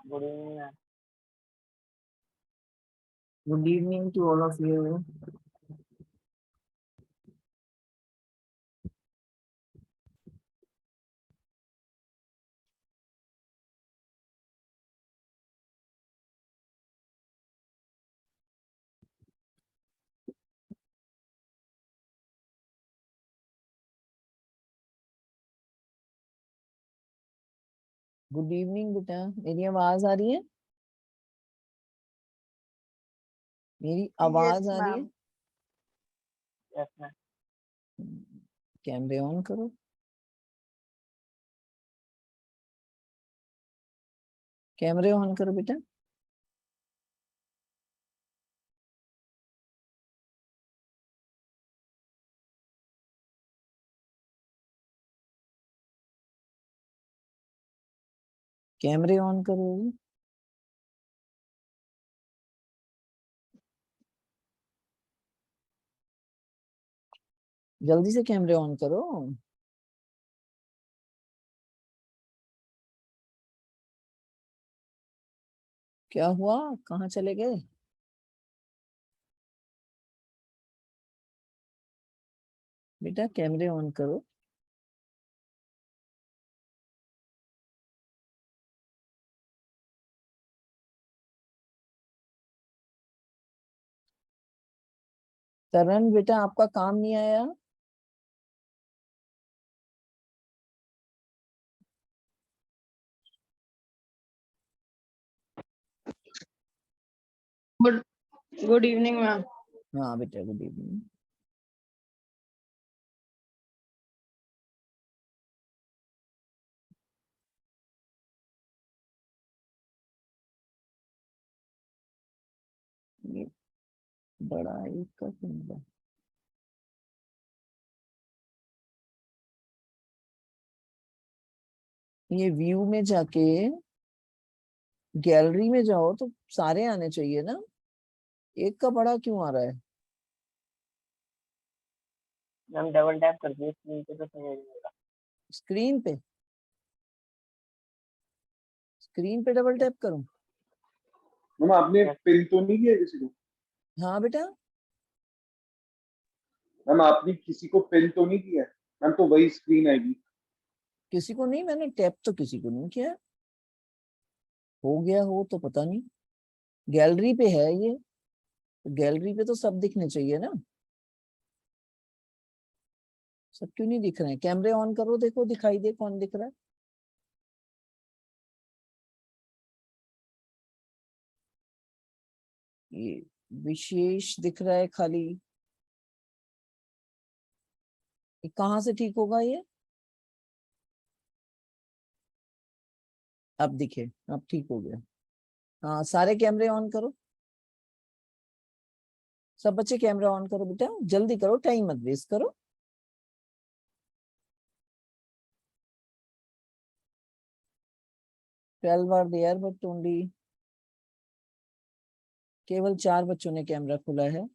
Good evening. Good evening to all of you. Good evening बेटा, मेरी आवाज आ रही है? मेरी आवाज आ रही है? Yes ma'am. कैमरे ऑन करो। कैमरे ऑन करो बेटा। कैमरे ऑन करो। जल्दी से कैमरे ऑन करो। क्या हुआ, कहाँ चले गए? बेटा कैमरे ऑन करो। तरण बेटा, आपका काम नहीं आया? Good evening ma'am. हाँ बेटा, गुड इवनिंग। ये बड़ा एक का कैमरा। ये व्यू में जाके गैलरी में जाओ तो सारे आने चाहिए ना, एक का बड़ा क्यों आ रहा है? मैम डबल टैप कर दिए स्क्रीन पे तो सही हो जाएगा। स्क्रीन पे? स्क्रीन पे डबल टैप करूं? मैम आपने पिन तो नहीं किया किसी को? हाँ बेटा। मैम आपने किसी को पिन तो नहीं किया? मैम तो वही स्क्रीन आएगी। किसी को नहीं, मैंने टैप तो किसी को नहीं किया। हो गया हो तो पता नहीं। गैलरी पे है ये, गैलरी पे तो सब दिखने चाहिए ना। सब क्यों नहीं दिख रहे हैं? कैमरे ऑन करो, देखो दिखाई दे कौन दिख रहा है। ये विशेष दिख रहा है खाली। ये कहाँ से ठीक होगा ये? अब दिखे, अब ठीक हो गया। हाँ, सारे कैमरे ऑन करो। सब बच्चे कैमरा ऑन करो बेटा, जल्दी करो, टाइम मत वेस्ट करो। Twelve are there but only केवल 4 बच्चों ने कैमरा खोला है।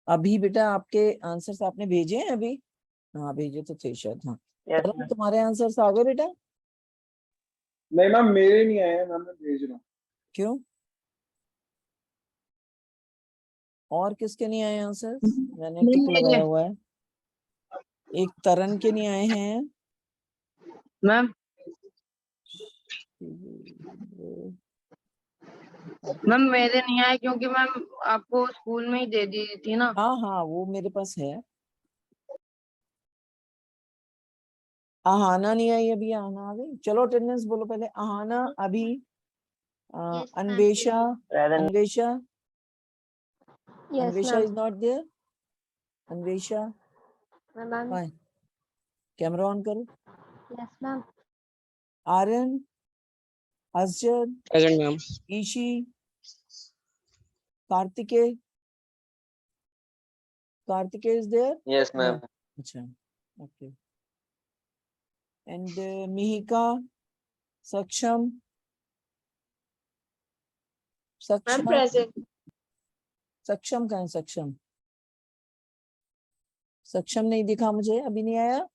अभी बेटा आपके आंसर्स आपने भेजे हैं अभी? हाँ भेजे तो थे शायद। हाँ यस तरन, मैम। तुम्हारे आंसर्स आ गए बेटा? नहीं मैम मेरे नहीं आए हैं, मैम मैं भेज रहा हूँ। क्यों? और किसके नहीं आए आंसर्स? मैंने टिक लगाया हुआ है। एक तरन के नहीं आए हैं मैम मैम मेरे नहीं आए क्योंकि मैम आपको स्कूल में ही दे दी थी ना। हाँ हाँ, वो मेरे पास है। आहाना नहीं आई अभी, आहाना आ गई। चलो अटेंडेंस बोलो पहले। आहाना, अभी, Anvesha, Anvesha, Anvesha is not there. Anvesha, fine. Camera on करो। Yes ma'am. Aryan, Asjad, present ma'am. Ishi, Kartikeya, Kartikeya is there? Yes ma'am. अच्छा, ओके। एंड मिहिका, सक्षम, सक्षम, सक्षम कहाँ है? सक्षम, सक्षम नहीं दिखा मुझे, अभी नहीं आया।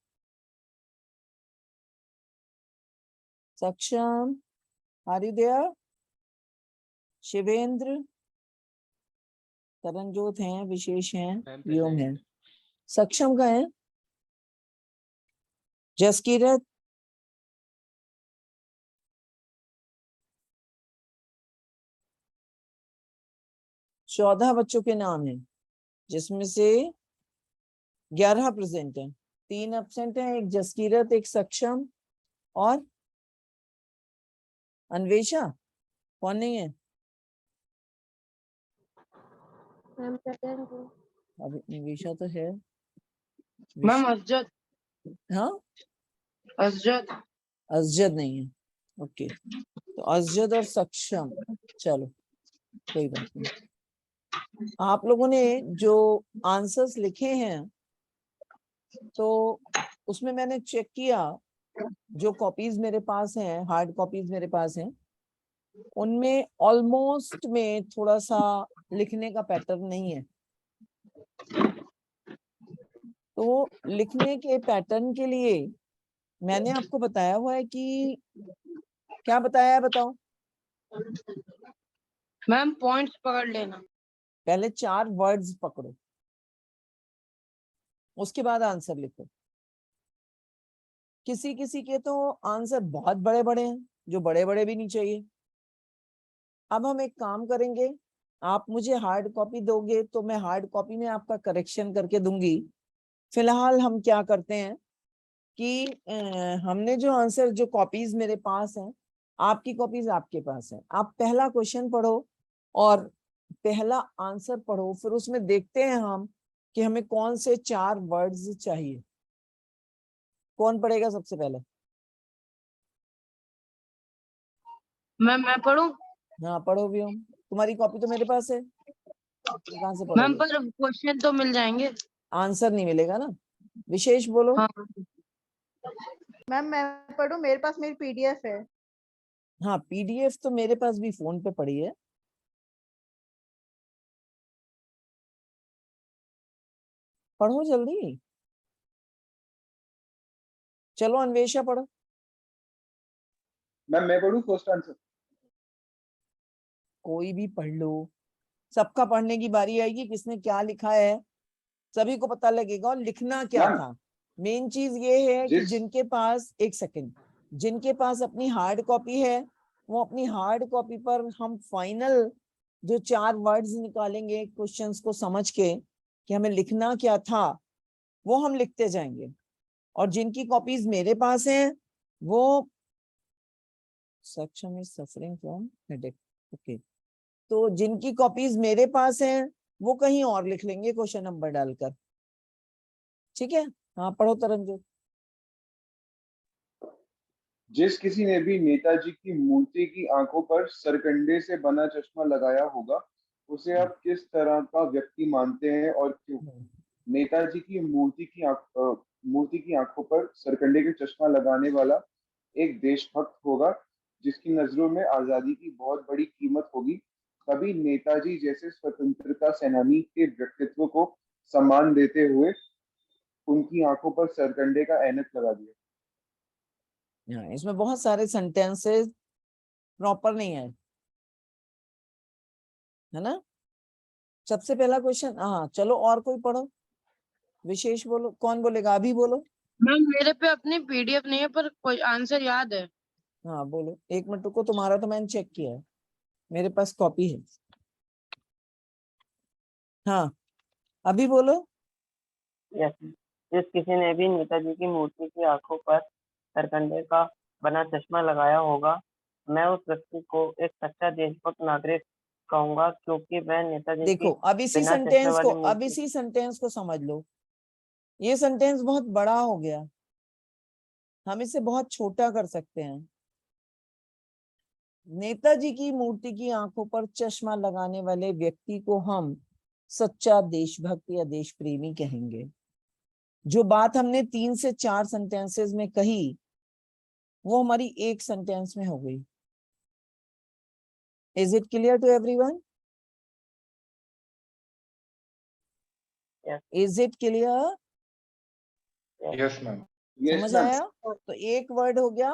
Saksham, are you there? Shivendra, Taranjot हैं, विशेष हैं, व्योम हैं। सक्षम का है? जसकीरत, चौदह बच्चों के नाम हैं जिसमें से 11 प्रेजेंट हैं, 3 एब्सेंट हैं, एक जसकीरत, एक सक्षम और अन्वेषा। कौन नहीं है? अभी अन्वेषा तो है। मैम अजद। हाँ, अजद। अजद नहीं है। ओके, तो अजद और सक्षम, चलो कोई बात नहीं। आप लोगों ने जो आंसर्स लिखे हैं तो उसमें मैंने चेक किया, जो कॉपीज मेरे पास हैं, हार्ड कॉपीज मेरे पास हैं, उनमें ऑलमोस्ट में थोड़ा सा लिखने का पैटर्न नहीं है। तो लिखने के पैटर्न के लिए मैंने आपको बताया हुआ है कि क्या बताया है, बताओ। मैम पॉइंट्स पकड़ लेना। पहले 4 वर्ड्स पकड़ो, उसके बाद आंसर लिखो। किसी किसी के तो आंसर बहुत बड़े बड़े हैं, जो बड़े बड़े भी नहीं चाहिए। अब हम एक काम करेंगे, आप मुझे हार्ड कॉपी दोगे तो मैं हार्ड कॉपी में आपका करेक्शन करके दूंगी। फिलहाल हम क्या करते हैं कि हमने जो आंसर, जो कॉपीज मेरे पास हैं, आपकी कॉपीज आपके पास है, आप पहला क्वेश्चन पढ़ो और पहला आंसर पढ़ो, फिर उसमें देखते हैं हम कि हमें कौन से 4 वर्ड्स चाहिए। कौन पढ़ेगा सबसे पहले? मैं पढ़ूं? हाँ पढ़ो भी हम, तुम्हारी कॉपी तो मेरे पास है, तुम कहाँ से मैम पढ़ोगे? पर क्वेश्चन तो मिल जाएंगे। आंसर नहीं मिलेगा ना। विशेष बोलो। हाँ मैम मैं पढ़ूं? मेरे पास मेरी पीडीएफ है। हाँ पीडीएफ तो मेरे पास भी फोन पे पड़ी है। पढ़ो जल्दी। चलो अन्वेषा पढ़ो। मैम मैं पढ़ूं फर्स्ट आंसर? कोई भी पढ़ लो, सबका पढ़ने की बारी आएगी, किसने क्या लिखा है सभी को पता लगेगा। और लिखना क्या मैम, था, मेन चीज ये है कि जिस जिनके पास, एक सेकंड, जिनके पास अपनी हार्ड कॉपी है वो अपनी हार्ड कॉपी पर हम फाइनल जो 4 वर्ड्स निकालेंगे क्वेश्चंस को समझ के कि हमें लिखना क्या था, वो हम लिखते जाएंगे। और जिनकी कॉपीज मेरे पास हैं वो, सक्षम is suffering from headache, okay, तो जिनकी कॉपीज मेरे पास हैं वो कहीं और लिख लेंगे क्वेश्चन नंबर डालकर। ठीक है, हाँ पढ़ो तरनजोत। जिस किसी ने भी नेताजी की मूर्ति की आंखों पर सरकंडे से बना चश्मा लगाया होगा, उसे आप किस तरह का व्यक्ति मानते हैं और क्यों? नेताजी की मूर्ति की आंखों पर सरकंडे के चश्मा लगाने वाला एक देशभक्त होगा जिसकी नजरों में आजादी की बहुत बड़ी कीमत होगी। कभी नेताजी जैसे स्वतंत्रता सेनानी के व्यक्तित्व को सम्मान देते हुए उनकी आंखों पर सरकंडे का ऐनक लगा दिया। हाँ, इसमें बहुत सारे सेंटेंसेस प्रॉपर नहीं है, है ना। सबसे पहला क्वेश्चन, हाँ चलो और कोई पढ़ो। विशेष बोलो, कौन बोलेगा? अभी बोलो। मैम मेरे पे अपनी पीडीएफ नहीं है पर कोई आंसर याद है। हाँ बोलो, 1 मिनट रुको, तुम्हारा तो मैंने चेक किया है, मेरे पास कॉपी है। हाँ अभी बोलो। यस, जिस किसी ने भी नेताजी की मूर्ति की आंखों पर सरकंडे का बना चश्मा लगाया होगा, मैं उस व्यक्ति को एक सच्चा देशभक्त नागरिक कहूंगा, क्योंकि वह नेताजी देखो की अब इसी बिना चश्मे सेंटेंस को, वाली अब मूर्ति। इसी सेंटेंस को समझ लो। ये सेंटेंस बहुत बड़ा हो गया, हम इसे बहुत छोटा कर सकते हैं। नेताजी की मूर्ति की आंखों पर चश्मा लगाने वाले व्यक्ति को हम सच्चा देशभक्त या देश प्रेमी कहेंगे। जो बात हमने 3 से 4 सेंटेंसेस में कही वो हमारी एक सेंटेंस में हो गई। Is it clear to everyone? Yes. Is it clear? Yes ma'am. Yes समझ मैम। आया? तो एक वर्ड हो गया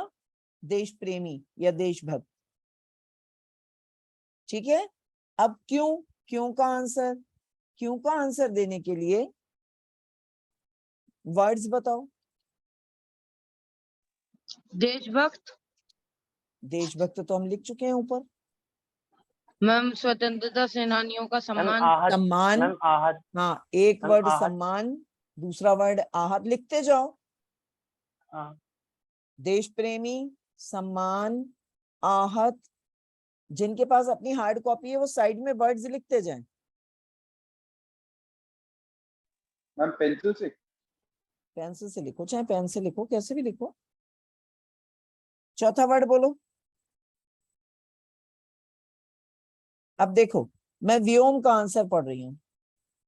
देश प्रेमी या देशभक्त। ठीक है, अब क्यों का आंसर देने के लिए वर्ड्स बताओ। देशभक्त। देशभक्त तो हम लिख चुके हैं ऊपर। मैम स्वतंत्रता सेनानियों का मैम सम्मान। आहत, सम्मान, मैम आहत, हाँ एक मैम वर्ड आहत, सम्मान, दूसरा वर्ड आहत, लिखते जाओ। हाँ देश प्रेमी, सम्मान, आहत। जिनके पास अपनी हार्ड कॉपी है वो साइड में वर्ड्स लिखते जाएं। मैम पेंसिल से। पेंसिल से लिखो, चाहे पेन से लिखो, कैसे भी लिखो। चौथा वर्ड बोलो। अब देखो, मैं व्योम का आंसर पढ़ रही हूँ।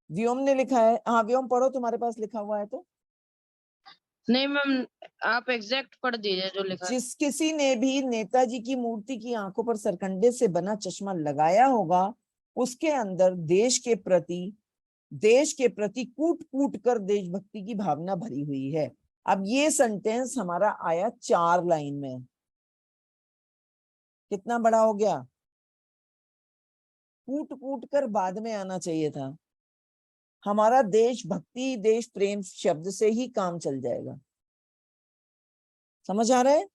व्योम ने लिखा है, हाँ व्योम पढ़ो, तुम्हारे पास लिखा हुआ है तो। नहीं मैम, आप एग्जैक्ट पढ़ दीजिए जो लिखा है। जिस किसी ने भी नेताजी की मूर्ति की आंखों पर सरकंडे से बना चश्मा लगाया होगा, उसके अंदर देश के प्रति कूट कूट कर देशभक्ति की भावना भरी हुई है। अब ये सेंटेंस हमारा आया 4 लाइन में, कितना बड़ा हो गया। कूट कूट कर बाद में आना चाहिए था। हमारा देशभक्ति देश प्रेम शब्द से ही काम चल जाएगा। समझ आ रहा है?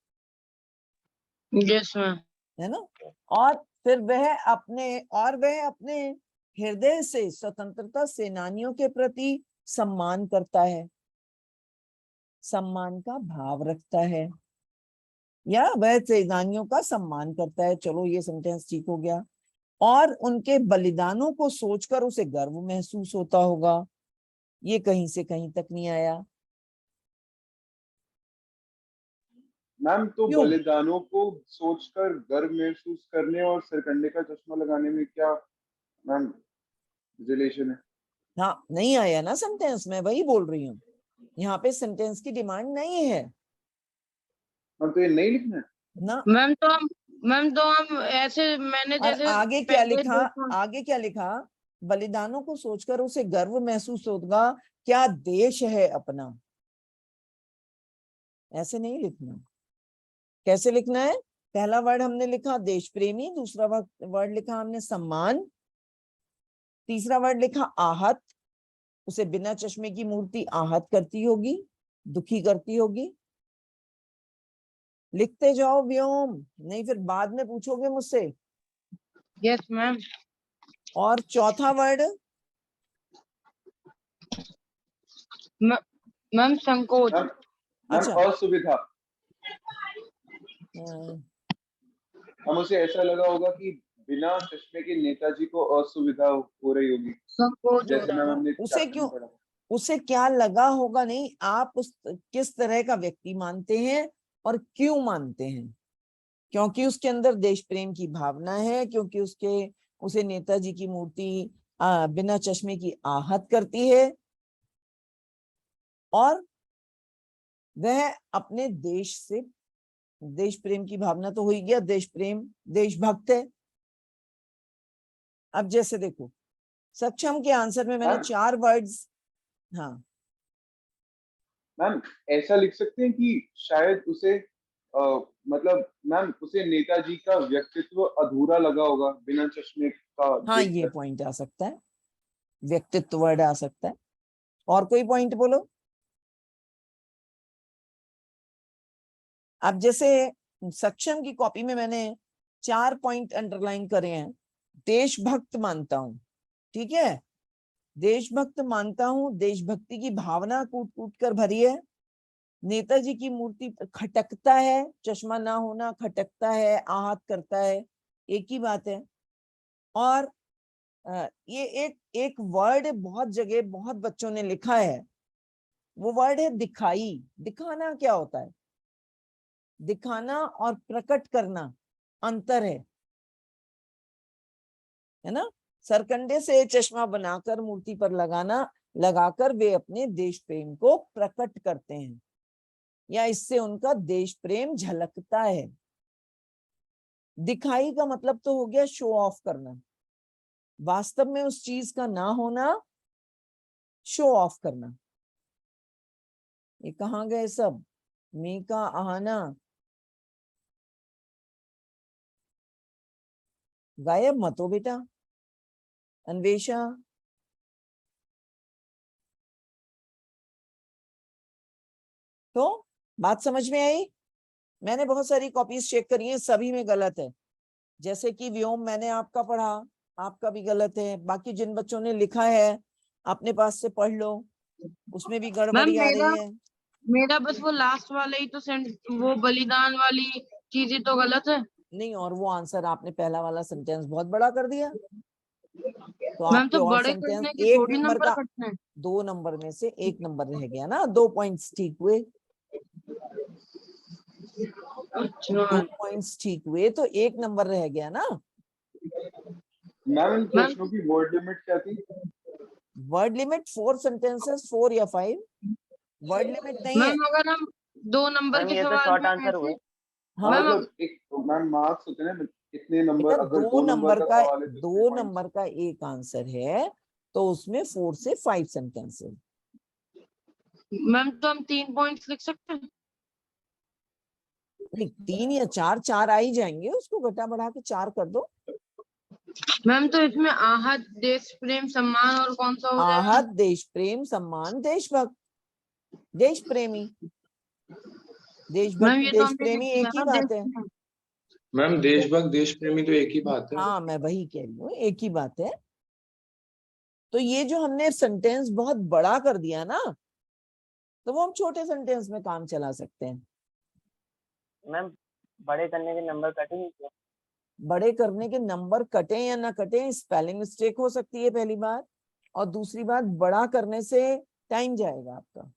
Yes ma'am. है ना? और फिर वह अपने हृदय से स्वतंत्रता सेनानियों के प्रति सम्मान करता है, सम्मान का भाव रखता है, या वह सेनानियों का सम्मान करता है। चलो ये सेंटेंस ठीक हो गया। और उनके बलिदानों को सोचकर उसे गर्व महसूस होता होगा। ये कहीं से कहीं तक नहीं आया। मैम तो क्यों? बलिदानों को सोचकर गर्व महसूस करने और सरकंडे का चश्मा लगाने में क्या मैम रिलेशन है? हाँ नहीं आया ना सेंटेंस, मैं वही बोल रही हूँ। यहाँ पे सेंटेंस की डिमांड नहीं है मैम तो ये नहीं लिखना है। ना। मैम तो हम ऐसे, मैंने और जैसे आगे क्या पहले लिखा? देखा। आगे क्या लिखा? बलिदानों को सोचकर उसे गर्व महसूस होगा, क्या देश है अपना। ऐसे नहीं लिखना। कैसे लिखना है? पहला वर्ड हमने लिखा देश प्रेमी, दूसरा वर्ड लिखा हमने सम्मान, तीसरा वर्ड लिखा आहत। उसे बिना चश्मे की मूर्ति आहत करती होगी, दुखी करती होगी। लिखते जाओ व्योम, नहीं फिर बाद में पूछोगे मुझसे। Yes ma'am. और चौथा वर्ड? मैम संकोच। मैम मैम अच्छा, असुविधा। हम उसे ऐसा लगा होगा कि बिना चश्मे के नेताजी को असुविधा हो रही होगी, संकोच हो जैसे रहा मैम था। हमने उसे चैप्टर में क्यों, पढ़ा। उसे क्या लगा होगा नहीं, आप उस किस तरह का व्यक्ति मानते हैं और क्यों मानते हैं। क्योंकि उसके अंदर देश प्रेम की भावना है, क्योंकि उसे नेताजी की मूर्ति बिना चश्मे की आहत करती है, और वह अपने देश से, देश प्रेम की भावना तो हो ही गया, देश प्रेम, देशभक्त है। अब जैसे देखो, सक्षम के आंसर में मैंने मैम 4 वर्ड्स, हाँ मैम ऐसा लिख सकते हैं कि शायद उसे मतलब मैम उसे नेताजी का व्यक्तित्व अधूरा लगा होगा बिना चश्मे का हाँ ये देखकर। पॉइंट आ सकता है, व्यक्तित्व वर्ड आ सकता है। और कोई पॉइंट बोलो। अब जैसे सक्षम की कॉपी में मैंने 4 पॉइंट अंडरलाइन करे हैं। देशभक्त मानता हूं, ठीक है, देशभक्त मानता हूं, देशभक्ति की भावना कूट कूट कर भरी है। नेताजी की मूर्ति पर खटकता है, चश्मा ना होना खटकता है, आहत करता है, एक ही बात है। और ये एक एक वर्ड बहुत जगह बहुत बच्चों ने लिखा है, वो वर्ड है दिखाई। दिखाना क्या होता है? दिखाना और प्रकट करना अंतर है ना। सरकंडे से चश्मा बनाकर मूर्ति पर लगाकर वे अपने देश प्रेम को प्रकट करते हैं, या इससे उनका देश प्रेम झलकता है। दिखाई का मतलब तो हो गया शो ऑफ करना, वास्तव में उस चीज का ना होना, शो ऑफ करना। ये कहाँ गए सब? मी का आना, गायब मत हो बेटा। अन्वेषा, तो बात समझ में आई? मैंने बहुत सारी कॉपीज चेक करी हैं, सभी में गलत है। जैसे कि व्योम मैंने आपका पढ़ा, आपका भी गलत है। बाकी जिन बच्चों ने लिखा है अपने पास से पढ़ लो, उसमें भी मैम गड़बड़ी आ रही है। मेरा बस वो लास्ट वाला ही तो वो बलिदान वाली चीजें तो गलत है। नहीं, और वो आंसर आपने पहला वाला सेंटेंस बहुत बड़ा कर दिया, तो मैम आपके तो और बड़े सेंटेंस करने के एक थोड़ी नंबर नंबर का, कटने हैं। 2 नंबर में से 1 नंबर रह गया ना, 2 पॉइंट्स ठीक हुए। अच्छा 2 पॉइंट्स ठीक हुए तो 1 नंबर रह गया ना। मैम इन मैम प्रश्नों की वर्ड लिमिट क्या थी? वर्ड लिमिट 4 सेंटेंसेस, 4 या 5, वर्ड लिमिट नहीं है। मैम अगर हम 2 नंबर मैम के ये तो सवाल शॉर्ट में आंसर ऐसे हुए। हाँ हाँ, मैम मतलब एक मैम मार्क्स होते हैं ना, इतने नंबर, बेटा अगर 2 2 नंबर नंबर का का, सवाल है तो इतने 2 पॉइंट्स। नंबर का एक आंसर है, तो उसमें 4 से 5 सेंटेंसेस। मैम तो हम 3 पॉइंट्स लिख सकते हैं। नहीं, 3 या 4, 4 आ ही जाएंगे, उसको घटा बढ़ा के 4 कर दो। मैम तो इसमें आहत, देश प्रेम, सम्मान और कौन सा हो जाएगा? आहत, देश प्रेम, सम्मान, देशभक्त, देश प्रेमी। देशभक्त मैम ये तो देश हमने लिख प्रेमी दिया एक ही ना, देश बात है। प्रेम। मैम देशभक्त देश प्रेमी तो एक ही बात है। हाँ, मैं वही कह रही हूँ, एक ही बात है। तो ये जो हमने सेंटेंस बहुत बड़ा कर दिया ना, तो वो हम छोटे सेंटेंस में काम चला सकते हैं। मैम बड़े करने के नंबर कटेंगे क्या? बड़े करने के नंबर कटे या ना कटे, स्पेलिंग मिस्टेक हो सकती है पहली बात, और दूसरी बात बड़ा करने से टाइम जाएगा आपका।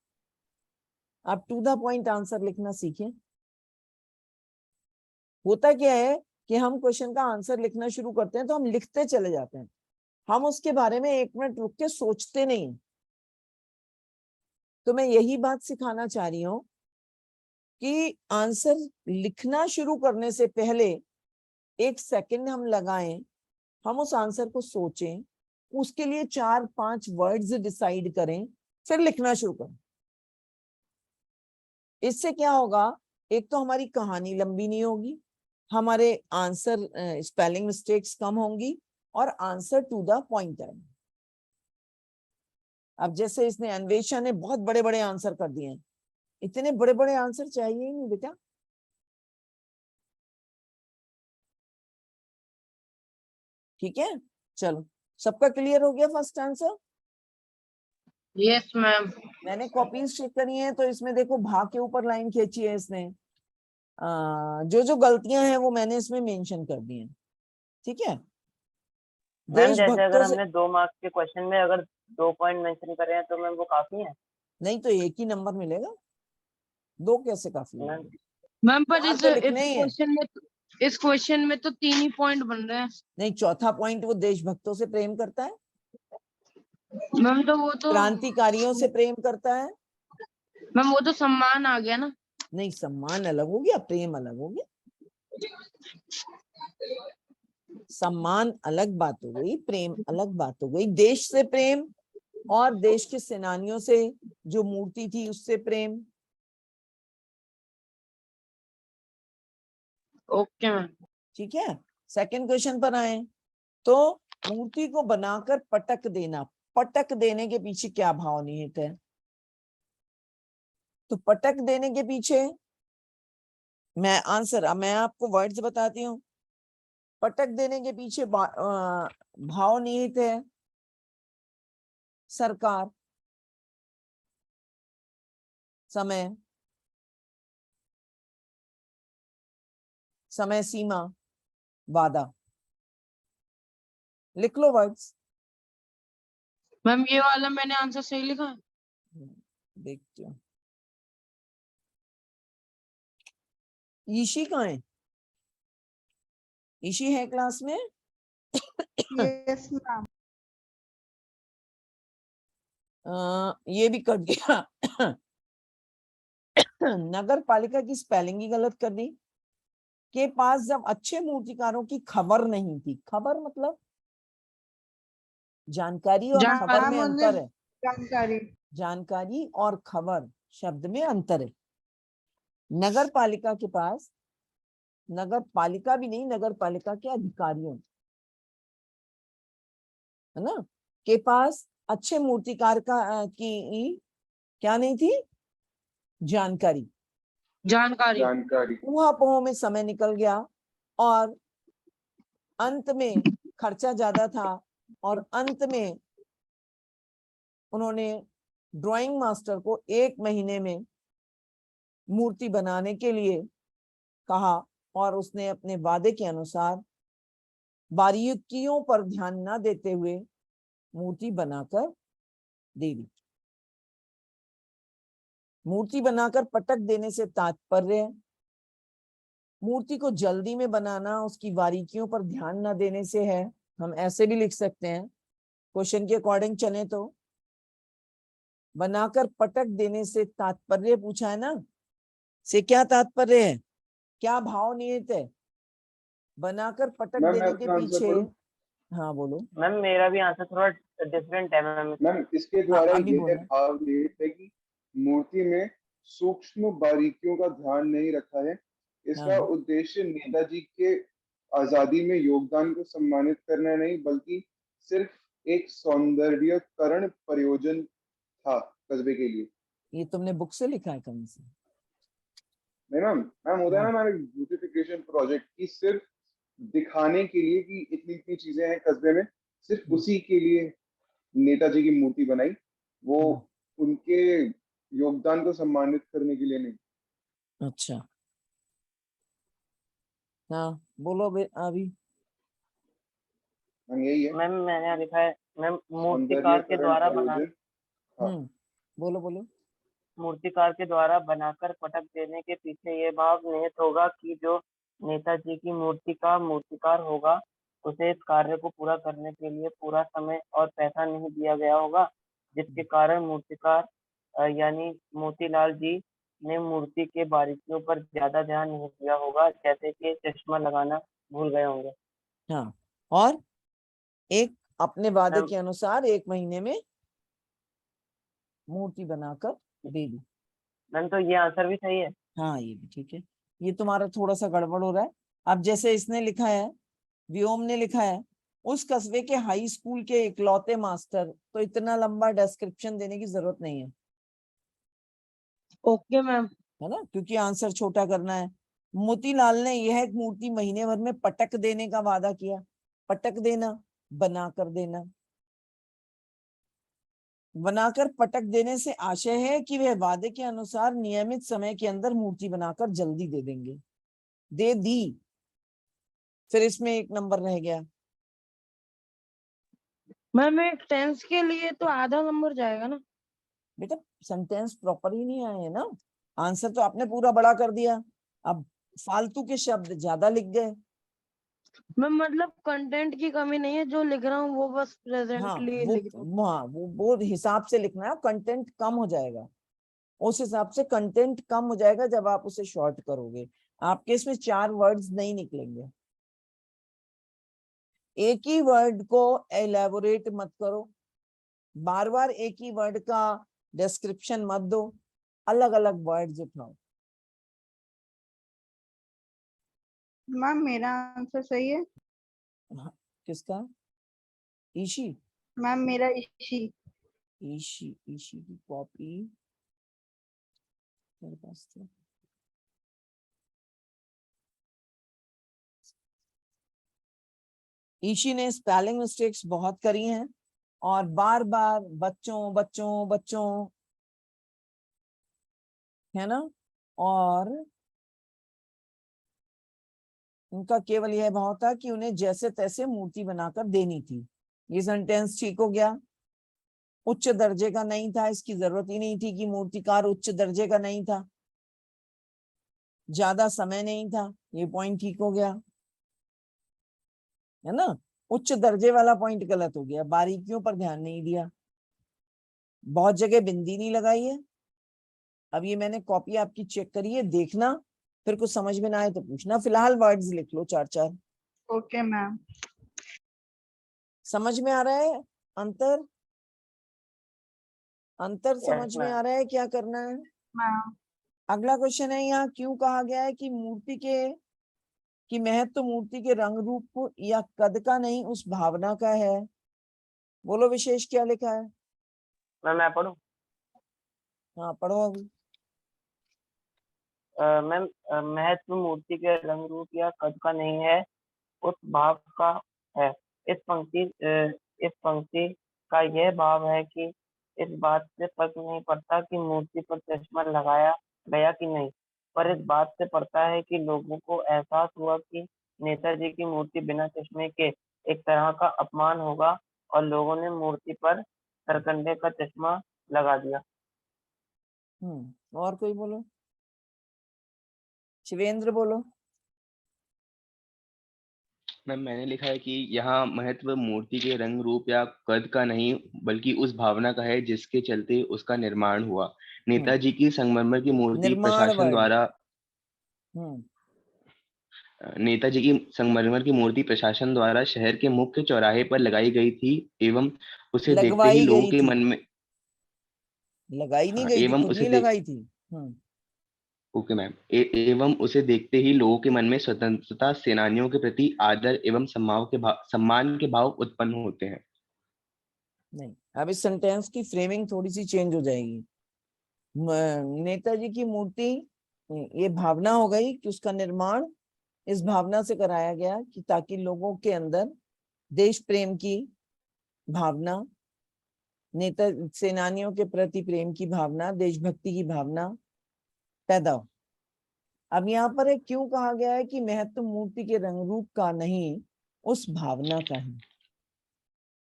आप टू द पॉइंट आंसर लिखना सीखें। होता क्या है कि हम क्वेश्चन का आंसर लिखना शुरू करते हैं तो हम लिखते चले जाते हैं, हम उसके बारे में 1 मिनट रुक के सोचते नहीं। तो मैं यही बात सिखाना चाह रही हूँ कि आंसर लिखना शुरू करने से पहले 1 सेकंड हम लगाएं, हम उस आंसर को सोचें, उसके लिए 4-5 वर्ड्स डिसाइड करें, फिर लिखना शुरू करें। इससे क्या होगा, एक तो हमारी कहानी लंबी नहीं होगी, हमारे आंसर स्पेलिंग मिस्टेक्स कम होंगी, और आंसर टू द पॉइंट आएगा। अब जैसे इसने, अन्वेषा ने बहुत बड़े बड़े आंसर कर दिए हैं, इतने बड़े बड़े आंसर चाहिए ही नहीं बेटा। ठीक है, चलो, सबका क्लियर हो गया फर्स्ट आंसर? Yes ma'am. मैंने कॉपीज चेक करी हैं, तो इसमें देखो भा के ऊपर लाइन खींची है इसने। जो जो गलतियां हैं वो मैंने इसमें मेंशन कर दी हैं। ठीक है, मैम जैसे अगर देशभक्तों से हमने 2 मार्क्स के क्वेश्चन में अगर 2 पॉइंट मेंशन करे हैं तो मैम वो काफी है? नहीं तो 1 ही नंबर मिलेगा, 2 कैसे काफी है? मैम मैम पर 4 तो इस लिखने ही है। क्वेश्चन में तो 3 ही पॉइंट बन रहे हैं। नहीं, चौथा पॉइंट वो देशभक्तों से प्रेम करता है, मैम तो वो तो क्रांतिकारियों से प्रेम करता है। मैम वो तो सम्मान आ गया ना। नहीं, सम्मान अलग हो गया, प्रेम अलग हो गया। सम्मान अलग बात हो गई, प्रेम अलग बात हो गई। देश से प्रेम और देश के सेनानियों से, जो मूर्ति थी उससे प्रेम। Okay ma'am. ठीक है, सेकंड क्वेश्चन पर आए तो मूर्ति को बनाकर पटक देना, पटक देने के पीछे क्या भाव निहित है? तो पटक देने के पीछे मैं आपको वर्ड्स बताती हूँ। पटक देने के पीछे भाव निहित है सरकार, समय, समय सीमा, वादा। लिख लो वर्ड्स। मैम ये वाला मैंने आंसर सही लिखा है? देखते हो ईशी कहाँ है? ईशी है क्लास में? Yes ma'am. ये भी कर दिया। नगर पालिका की स्पेलिंग ही गलत कर दी। के पास जब अच्छे मूर्तिकारों की खबर नहीं थी, खबर मतलब जानकारी और खबर में अंतर है। जानकारी। जानकारी और खबर शब्द में अंतर है। नगर पालिका के पास, नगर पालिका भी नहीं, नगर पालिका के अधिकारियों, है ना, के पास अच्छे मूर्तिकार की क्या नहीं थी, जानकारी। जानकारी। ऊहापोह में समय निकल गया और अंत में खर्चा ज्यादा था और अंत में उन्होंने ड्राइंग मास्टर को 1 महीने में मूर्ति बनाने के लिए कहा और उसने अपने वादे के अनुसार बारीकियों पर ध्यान न देते हुए मूर्ति बनाकर दे दी। मूर्ति बनाकर पटक देने से तात्पर्य मूर्ति को जल्दी में बनाना, उसकी बारीकियों पर ध्यान न देने से है। हम ऐसे भी लिख सकते हैं, क्वेश्चन के अकॉर्डिंग चले तो बनाकर पटक देने से तात्पर्य पूछा है ना, से क्या तात्पर्य है, क्या भाव निहित है, बनाकर पटक मैम मैं देने के अपना आंसर पीछे। पढ़ूं? हाँ बोलो। मैम मेरा भी आंसर थोड़ा डिफरेंट है मैम। मैम इसके द्वारा अभी यह बोलना। भाव निहित है कि मूर्ति में सूक्ष्म बारीकियों का ध्यान नहीं रखा है। इसका हाँ उद्देश्य नेताजी के आजादी में योगदान को सम्मानित करना नहीं, बल्कि सिर्फ एक सौंदर्यीकरण प्रयोजन था कस्बे के लिए। ये तुमने बुक से लिखा है कहीं से? नहीं मैम, मैम होता है हाँ। ना हमारे ब्यूटिफिकेशन प्रोजेक्ट की सिर्फ दिखाने के लिए कि इतनी इतनी चीजें हैं कस्बे में, सिर्फ उसी के लिए नेताजी की मूर्ति बनाई, वो उनके योगदान को सम्मानित करने के लिए नहीं। अच्छा हाँ बोलो अभी। मैम यही है, मैम मैंने यहाँ लिखा है मैम मूर्तिकार के सौंदर्यीकरण द्वारा बना प्रयोजन। हाँ बोलो बोलो। मूर्तिकार के द्वारा बनाकर पटक देने के पीछे ये भाव निहित होगा कि जो नेताजी की मूर्ति का मूर्तिकार होगा, उसे इस कार्य को पूरा करने के लिए पूरा समय और पैसा नहीं दिया गया होगा, जिसके कारण मूर्तिकार यानी मोतीलाल जी ने मूर्ति के बारीकियों पर ज्यादा ध्यान नहीं दिया होगा, जैसे कि चश्मा लगाना भूल गए होंगे। हाँ, और एक अपने वादे मैम के अनुसार 1 महीने में मूर्ति बनाकर दे दी। मैम तो ये आंसर भी सही है। हाँ ये भी ठीक है, ये तुम्हारा थोड़ा सा गड़बड़ हो रहा है। अब जैसे इसने लिखा है, व्योम ने लिखा है उस कस्बे के हाई स्कूल के इकलौते मास्टर, तो इतना लंबा डिस्क्रिप्शन देने की जरूरत नहीं है, ओके मैम। है ना, क्योंकि आंसर छोटा करना है। मोतीलाल ने यह एक मूर्ति महीने भर में पटक देने का वादा किया। पटक देना, बना कर देना। बनाकर पटक देने से आशय है कि वह वादे के अनुसार नियमित समय के अंदर मूर्ति बनाकर जल्दी दे देंगे। दे दी, फिर इसमें 1 नंबर रह गया। मैम एक टेंस के लिए तो आधा नंबर जाएगा ना? बेटा सेंटेंस प्रॉपर ही नहीं आए हैं ना, आंसर तो आपने पूरा बड़ा कर दिया, अब फालतू के शब्द ज्यादा लिख गए। मैम मतलब कंटेंट की कमी नहीं है, जो लिख रहा हूँ वो बस हाँ प्रेजेंटली लिख रहा हूँ। वो हिसाब से लिखना है, कंटेंट कम हो जाएगा, उस हिसाब से कंटेंट कम हो जाएगा जब आप उसे शॉर्ट करोगे। आपके इसमें 4 वर्ड्स नहीं निकलेंगे। एक ही वर्ड को एलैबोरेट मत करो, बार बार एक ही वर्ड का डिस्क्रिप्शन मत दो, अलग अलग वर्ड्स उठाओ। मैम मेरा आंसर सही है। किसका? ईशी? मैम मेरा इशी। ईशी ईशी की कॉपी मेरे पास थी। ईशी ने स्पेलिंग मिस्टेक्स बहुत करी हैं और बार बार बच्चों बच्चों बच्चों, है ना, और उनका केवल यह भाव था कि उन्हें जैसे तैसे मूर्ति बनाकर देनी थी। ये सेंटेंस ठीक हो गया। उच्च दर्जे का नहीं था, इसकी जरूरत ही नहीं थी कि मूर्तिकार उच्च दर्जे का नहीं था। ज्यादा समय नहीं था, ये पॉइंट ठीक हो गया, है ना। उच्च दर्जे वाला पॉइंट गलत हो गया, बारीकियों पर ध्यान नहीं दिया, बहुत जगह बिंदी नहीं लगाई है। अब ये मैंने कॉपी आपकी चेक करी है, देखना, फिर कुछ समझ में ना आए तो पूछना। फिलहाल वर्ड्स लिख लो 4-4। Okay ma'am. समझ में आ रहा है अंतर? अंतर समझ में आ रहा है, क्या करना है? मैम अगला क्वेश्चन है, यहाँ क्यों कहा गया है कि मूर्ति की महत्व मूर्ति के रंग रूप या कद का नहीं, उस भावना का है। बोलो विशेष क्या लिखा है? मैं पढ़ूं? हाँ पढ़ो अभी। मैम, महत्व मूर्ति के रंग रूप या कद का नहीं है, उस भाव का है। इस पंक्ति का यह भाव है कि इस बात से फर्क नहीं पड़ता कि मूर्ति पर चश्मा लगाया गया कि नहीं, पर इस बात से पड़ता है कि लोगों को एहसास हुआ कि नेताजी की मूर्ति बिना चश्मे के एक तरह का अपमान होगा और लोगों ने मूर्ति पर सरकंडे का चश्मा लगा दिया। और कोई बोलो। शिवेंद्र बोलो। मैम मैंने लिखा है कि यहाँ महत्व मूर्ति के रंग रूप या कद का नहीं बल्कि उस भावना का है जिसके चलते उसका निर्माण हुआ। नेताजी की संगमरमर की मूर्ति निर्माण प्रशासन वर्ड। द्वारा नेताजी की संगमरमर की मूर्ति प्रशासन द्वारा शहर के मुख्य चौराहे पर लगाई गई थी एवं उसे देखते ही लगवाई लोगों गई के थी, मन में लगाई नहीं हाँ, गई थी, एवं खुद उसे नहीं देख लगाई थी। Okay ma'am. एवं उसे देखते ही लोगों के मन में स्वतंत्रता सेनानियों के प्रति आदर एवं सम्मान के भाव उत्पन्न होते हैं। नहीं, अब इस सेंटेंस की फ्रेमिंग थोड़ी सी चेंज हो जाएगी। नेताजी की मूर्ति, ये भावना हो गई कि उसका निर्माण इस भावना से कराया गया कि ताकि लोगों के अंदर देश प्रेम की भावना, नेता सेनानियों के प्रति प्रेम की भावना, देशभक्ति की भावना पैदा हो। अब यहाँ पर एक क्यों कहा गया है कि महत्व मूर्ति के रंग रूप का नहीं उस भावना का है।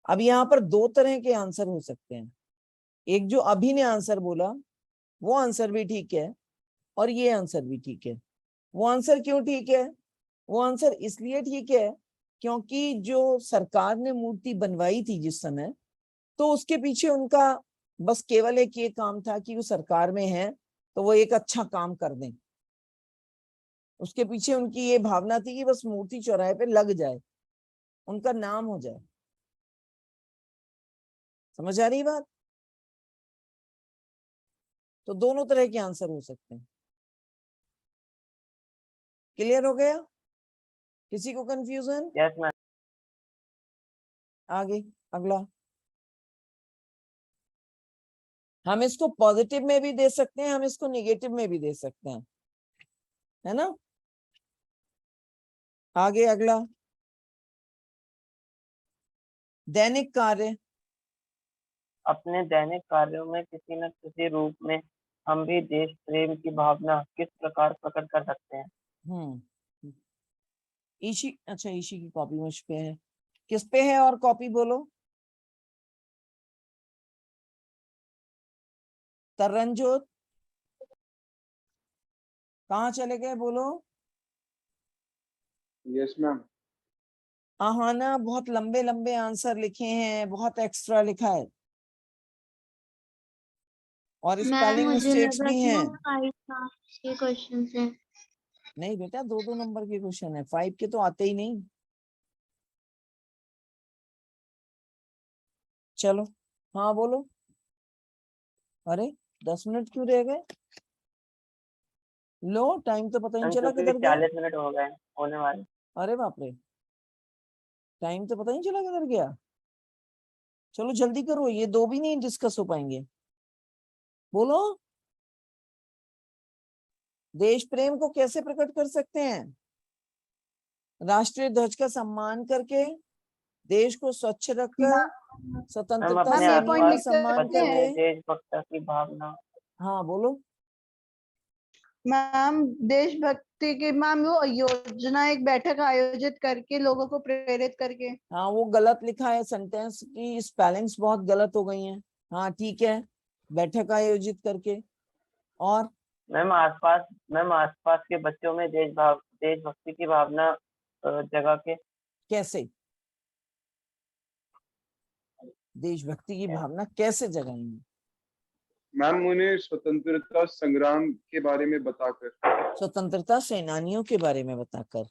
अब यहाँ पर दो तरह के आंसर हो सकते हैं। एक जो अभी ने आंसर बोला वो आंसर भी ठीक है और ये आंसर भी ठीक है। वो आंसर क्यों ठीक है? वो आंसर इसलिए ठीक है क्योंकि जो सरकार ने मूर्ति बनवाई थी जिस समय, तो उसके पीछे उनका बस केवल एक ये काम था कि वो सरकार में है तो वो एक अच्छा काम कर दें। उसके पीछे उनकी ये भावना थी कि बस मूर्ति चौराहे पे लग जाए, उनका नाम हो जाए। समझ आ रही बात? तो दोनों तरह के आंसर हो सकते हैं। क्लियर हो गया? किसी को कंफ्यूजन? Yes ma'am. आगे अगला। हम इसको पॉजिटिव में भी दे सकते हैं, हम इसको नेगेटिव में भी दे सकते हैं, है ना? आगे अगला। दैनिक कार्य। अपने दैनिक कार्यों में किसी न किसी रूप में हम भी देश प्रेम की भावना किस प्रकार प्रकट कर सकते हैं? ईशी, अच्छा ईशी की कॉपी मुझ पे है, किस पे है और कॉपी बोलो? तरनजोत कहाँ चले गए बोलो? Yes ma'am. आहाना बहुत लंबे लंबे आंसर लिखे हैं, बहुत एक्स्ट्रा लिखा है और स्पेलिंग मुझे मिस्टेक्स लगा भी कि हैं। वो 5 मार्क्स के क्वेश्चन है। नहीं बेटा, 2-2 नंबर के क्वेश्चन है, 5 के तो आते ही नहीं। चलो हाँ बोलो। अरे 10 मिनट क्यों रह गए? लो टाइम तो पता ही नहीं हम चला क्योंकि किधर गया। 40 मिनट हो गए होने वाले। अरे बाप रे, टाइम तो पता ही नहीं चला किधर गया। चलो जल्दी करो, ये दो भी नहीं डिस्कस हो पाएंगे। बोलो, देश प्रेम को कैसे प्रकट कर सकते हैं? राष्ट्रीय ध्वज का सम्मान करके, देश को स्वच्छ रखकर, हम स्वतंत्रता अपने मैम ये पॉइंट सेनानियों का लिख सम्मान सकते बच्चों हैं। करके। में देशभक्ति की भावना। हाँ बोलो। मैम देशभक्ति की मैम वो योजना, एक बैठक आयोजित करके लोगों को प्रेरित करके। हाँ वो गलत लिखा है, सेंटेंस की स्पेलिंग्स बहुत गलत हो गई हैं। हाँ ठीक है, बैठक आयोजित करके। और मैम आसपास के बच्चों में देशभक्ति की भावना जगह के। कैसे देशभक्ति की भावना कैसे जगाएंगे? मैम उन्हें स्वतंत्रता संग्राम के बारे में बताकर। स्वतंत्रता सेनानियों के बारे में बताकर,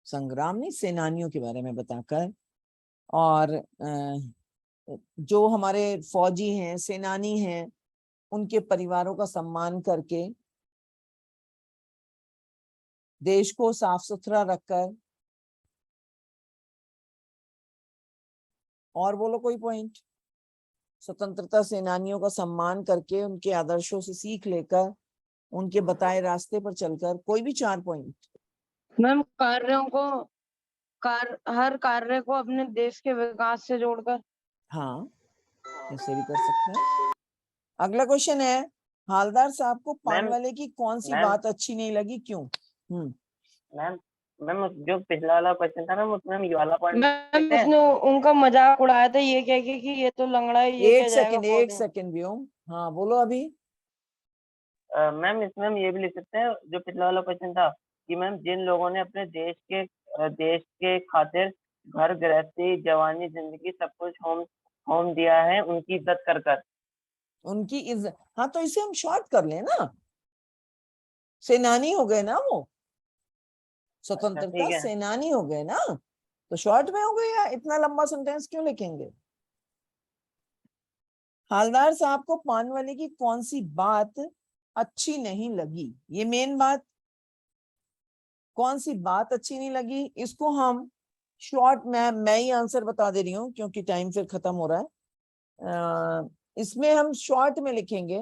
संग्राम नहीं, सेनानियों के बारे में बताकर। और जो हमारे फौजी हैं, सेनानी हैं, उनके परिवारों का सम्मान करके, देश को साफ सुथरा रखकर, और बोलो कोई पॉइंट। स्वतंत्रता सेनानियों का सम्मान करके, उनके आदर्शों से सीख लेकर, उनके बताए रास्ते पर चलकर, कोई भी 4 पॉइंट। मैम हर कार्य को अपने देश के विकास से जोड़कर। हाँ, ऐसे भी कर सकते हैं। अगला क्वेश्चन है, हालदार साहब को पान मैम वाले की कौन सी मैम बात अच्छी नहीं लगी, क्यों? मैम मैम जो पिछला वाला क्वेश्चन था ना, उसमें हम ये वाला पॉइंट मैम लेते हैं। उसने उनका मजाक उड़ाया था ये कह के कि ये तो लंगड़ा है, ये क्या जाएगा एक पौधे में। सेकंड व्योम, हाँ बोलो अभी। मैम इसमें हम ये भी लिख सकते हैं, जो पिछला वाला क्वेश्चन था कि मैम जिन लोगों ने अपने देश के खातिर घर गृहस्थी जवानी जिंदगी सब कुछ होम होम दिया है, उनकी इज्जत कर कर। उनकी इज्जत, हाँ तो इसे हम शॉर्ट कर ले ना, सेनानी हो गए ना वो, अच्छा स्वतंत्रता ठीक है। सेनानी हो गए ना, तो शॉर्ट में हो गए, या इतना लंबा सेंटेंस क्यों लिखेंगे? हालदार साहब को पान वाले की कौन सी बात अच्छी नहीं लगी, ये मेन बात। कौन सी बात अच्छी नहीं लगी, इसको हम शॉर्ट में, मैं ही आंसर बता दे रही हूँ क्योंकि टाइम फिर खत्म हो रहा है। इसमें हम शॉर्ट में लिखेंगे,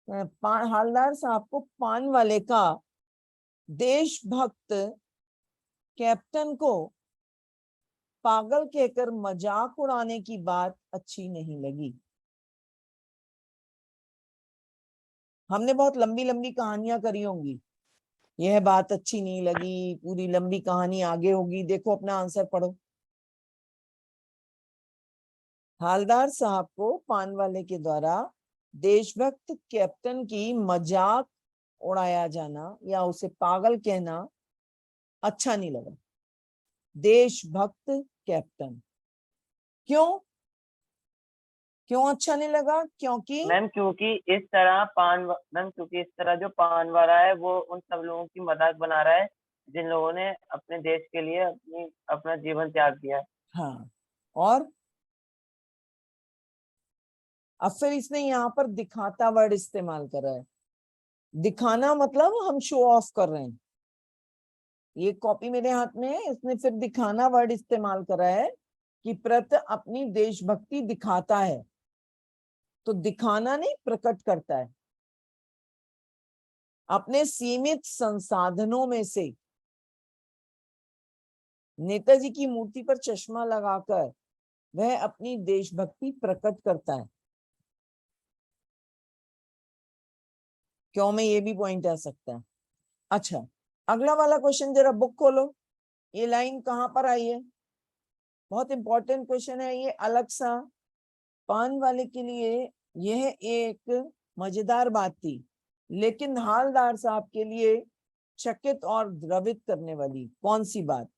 हालदार साहब को पान वाले का देशभक्त कैप्टन को पागल कहकर मजाक उड़ाने की बात अच्छी नहीं लगी। हमने बहुत लंबी लंबी कहानियां करी होंगी, यह बात अच्छी नहीं लगी, पूरी लंबी कहानी आगे होगी। देखो अपना आंसर पढ़ो। हालदार साहब को पान वाले के द्वारा देशभक्त कैप्टन की मजाक उड़ाया जाना या उसे पागल कहना अच्छा नहीं लगा। देशभक्त कैप्टन, क्यों अच्छा नहीं लगा? क्योंकि मैम क्योंकि इस तरह जो पान वाला है वो उन सब लोगों की मजाक बना रहा है जिन लोगों ने अपने देश के लिए अपना जीवन त्याग दिया है। हाँ, और अब फिर इसने यहाँ पर दिखाता वर्ड इस्तेमाल करा है। दिखाना मतलब हम शो ऑफ कर रहे हैं। ये कॉपी मेरे हाथ में है, इसने फिर दिखाना वर्ड इस्तेमाल करा है कि प्रत अपनी देशभक्ति दिखाता है, तो दिखाना नहीं, प्रकट करता है। अपने सीमित संसाधनों में से नेताजी की मूर्ति पर चश्मा लगाकर वह अपनी देशभक्ति प्रकट करता है। क्यों में ये भी पॉइंट आ सकता है। अच्छा, अगला वाला क्वेश्चन जरा बुक खोलो, ये लाइन कहां पर आई है? बहुत इंपॉर्टेंट क्वेश्चन है ये, अलग सा। पान वाले के लिए यह एक मजेदार बात थी, लेकिन हालदार साहब के लिए चकित और द्रवित करने वाली कौन सी बात?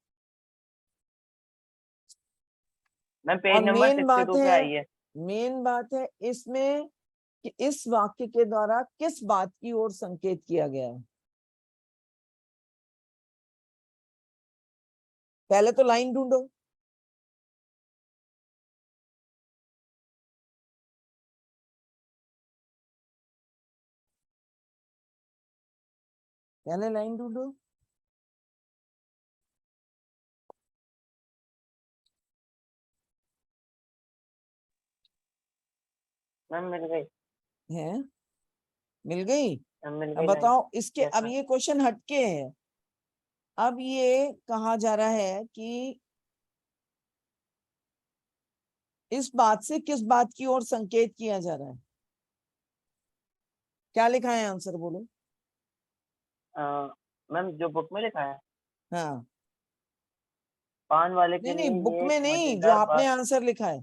मैम पेज और नंबर 62 पे आई है। मेन बात है इसमें कि इस वाक्य के द्वारा किस बात की ओर संकेत किया गया है। पहले तो लाइन ढूंढो। पहले लाइन ढूंढो। मैम मिल गई। है, मिल गई? मैम मिल अब गई लाइन। बताओ इसके, यस अब मैम। ये क्वेश्चन हटके है। अब ये कहा जा रहा है कि इस बात से किस बात की ओर संकेत किया जा रहा है? क्या लिखा है आंसर बोलो। मैम जो बुक में लिखा है, हाँ, पान वाले के नहीं लिए नहीं, बुक ये एक में नहीं, जो मजेदार आपने बात। आंसर लिखा है।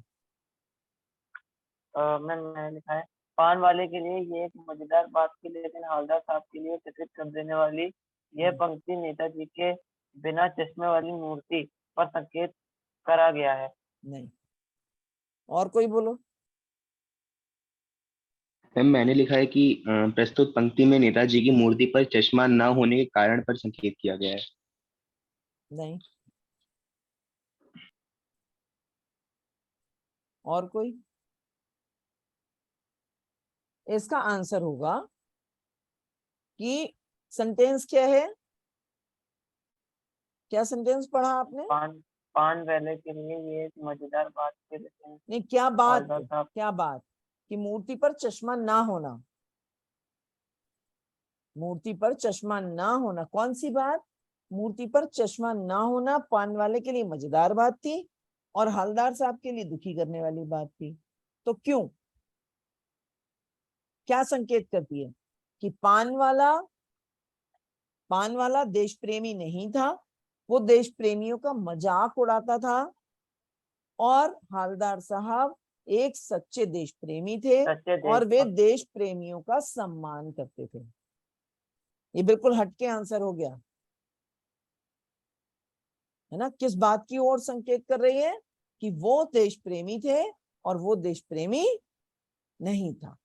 मैम मैंने लिखा है, पान वाले के लिए ये एक मजेदार बात थी, लेकिन हावलदार साहब के लिए चकित कर देने वाली यह पंक्ति नेताजी के बिना चश्मे वाली मूर्ति पर संकेत करा गया है। नहीं, और कोई बोलो। मैम मैंने लिखा है कि प्रस्तुत पंक्ति में नेताजी की मूर्ति पर चश्मा न होने के कारण पर संकेत किया गया है। नहीं, और कोई? इसका आंसर होगा कि सेंटेंस क्या है? क्या सेंटेंस पढ़ा आपने? पान पान वाले के लिए ये एक मजेदार बात के देते हैं। नहीं, क्या बात, हवलदार साहब, क्या बात कि मूर्ति पर चश्मा ना होना, मूर्ति पर चश्मा ना होना, कौन सी बात? मूर्ति पर चश्मा ना होना पान वाले के लिए मजेदार बात थी और हवलदार साहब के लिए दुखी करने वाली बात थी। तो क्यों, क्या संकेत करती है कि पान वाला देश प्रेमी नहीं था, वो देश प्रेमियों का मजाक उड़ाता था, और हवलदार साहब एक सच्चे देश प्रेमी थे सच्चे और वे देशभक्त देश प्रेमियों का सम्मान करते थे। ये बिल्कुल हटके आंसर हो गया है ना। किस बात की ओर संकेत कर रही है कि वो देश प्रेमी थे और वो देश प्रेमी नहीं था,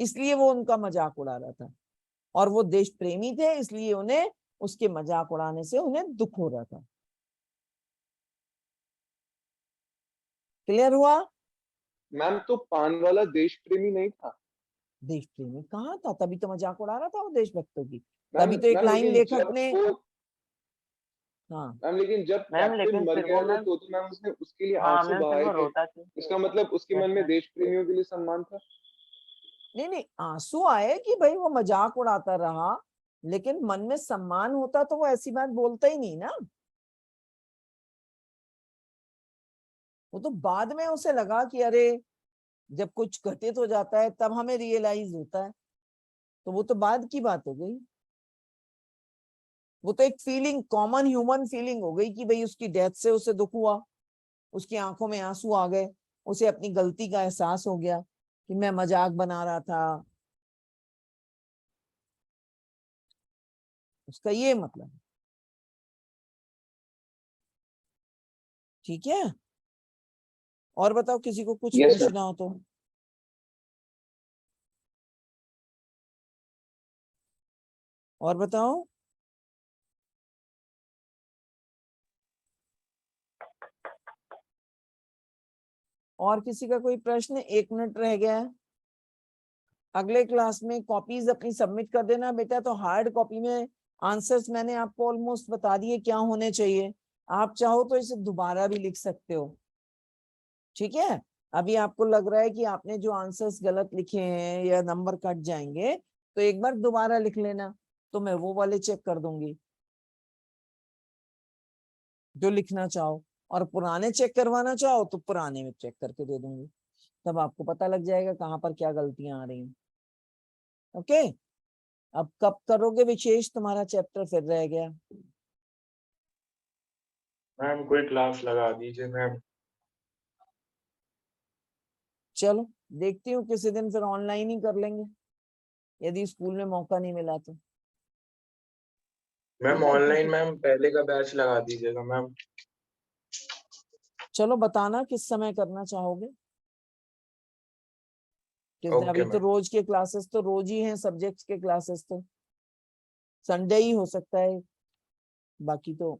इसलिए वो उनका मजाक उड़ा रहा था, और वो देश प्रेमी थे इसलिए उन्हें उसके मजाक उड़ाने से उन्हें दुख हो रहा था। क्लियर हुआ? मैम तो पान वाला देश प्रेमी नहीं था। देश प्रेमी कहाँ था, तभी तो मजाक उड़ा रहा था वो देशभक्तों की। मैम तभी तो एक मैम लाइन लेकिन लेखक जब ने, वो हाँ मैम लेकिन जब मैम, कैप्टन लेकिन मर फिर गया वो था मैम, तो मैम उसने उसके लिए हाँ आंसू मैम, फिर बहाए वो थे। रोता क्यों? इसका मतलब उसके यस मन में मैम, देश प्रेमियों के लिए सम्मान था। नहीं नहीं, आंसू आए कि भाई वो मजाक उड़ाता रहा, लेकिन मन में सम्मान होता तो वो ऐसी बात बोलता ही नहीं ना। वो तो बाद में उसे लगा कि अरे जब कुछ घटित हो जाता है तब हमें रियलाइज होता है, तो वो तो बाद की बात हो गई। वो तो एक फीलिंग, कॉमन ह्यूमन फीलिंग हो गई कि भाई उसकी डेथ से उसे दुख हुआ, उसकी आंखों में आंसू आ गए, उसे अपनी गलती का एहसास हो गया कि मैं मजाक बना रहा था, उसका ये मतलब है। ठीक है, और बताओ किसी को कुछ यस मैम। पूछना हो तो। और बताओ, और किसी का कोई प्रश्न? 1 मिनट रह गया है। अगले क्लास में कॉपीज अपनी सबमिट कर देना बेटा। तो हार्ड कॉपी में आंसर्स मैंने आपको ऑलमोस्ट बता दिए क्या होने चाहिए, आप चाहो तो इसे दोबारा भी लिख सकते हो। ठीक है, अभी आपको लग रहा है कि आपने जो आंसर्स गलत लिखे हैं या नंबर कट जाएंगे, तो एक बार दोबारा लिख लेना, तो मैं वो वाले चेक कर दूंगी जो लिखना चाहो, और पुराने चेक करवाना चाहो तो पुराने में चेक करके दे दूंगी। तब आपको पता लग जाएगा कहाँ पर क्या गलतियां आ रही हैं। ओके, अब कब करोगे विशेष, तुम्हारा चैप्टर फिर रह गया। मैम कोई क्लास लगा दीजिए मैम। चलो देखती हूँ किसी दिन फिर ऑनलाइन ही कर लेंगे, यदि स्कूल में मौका नहीं मिला तो। मैम ठीक है, ऑनलाइन क्योंकि मैम पहले का बैच लगा दीजिएगा मैम। चलो बताना किस समय करना चाहोगे, किस दिन। ओके अभी तो मैम। रोज के क्लासेस तो रोज ही हैं, सब्जेक्ट्स के क्लासेस तो संडे ही हो सकता है, बाकी तो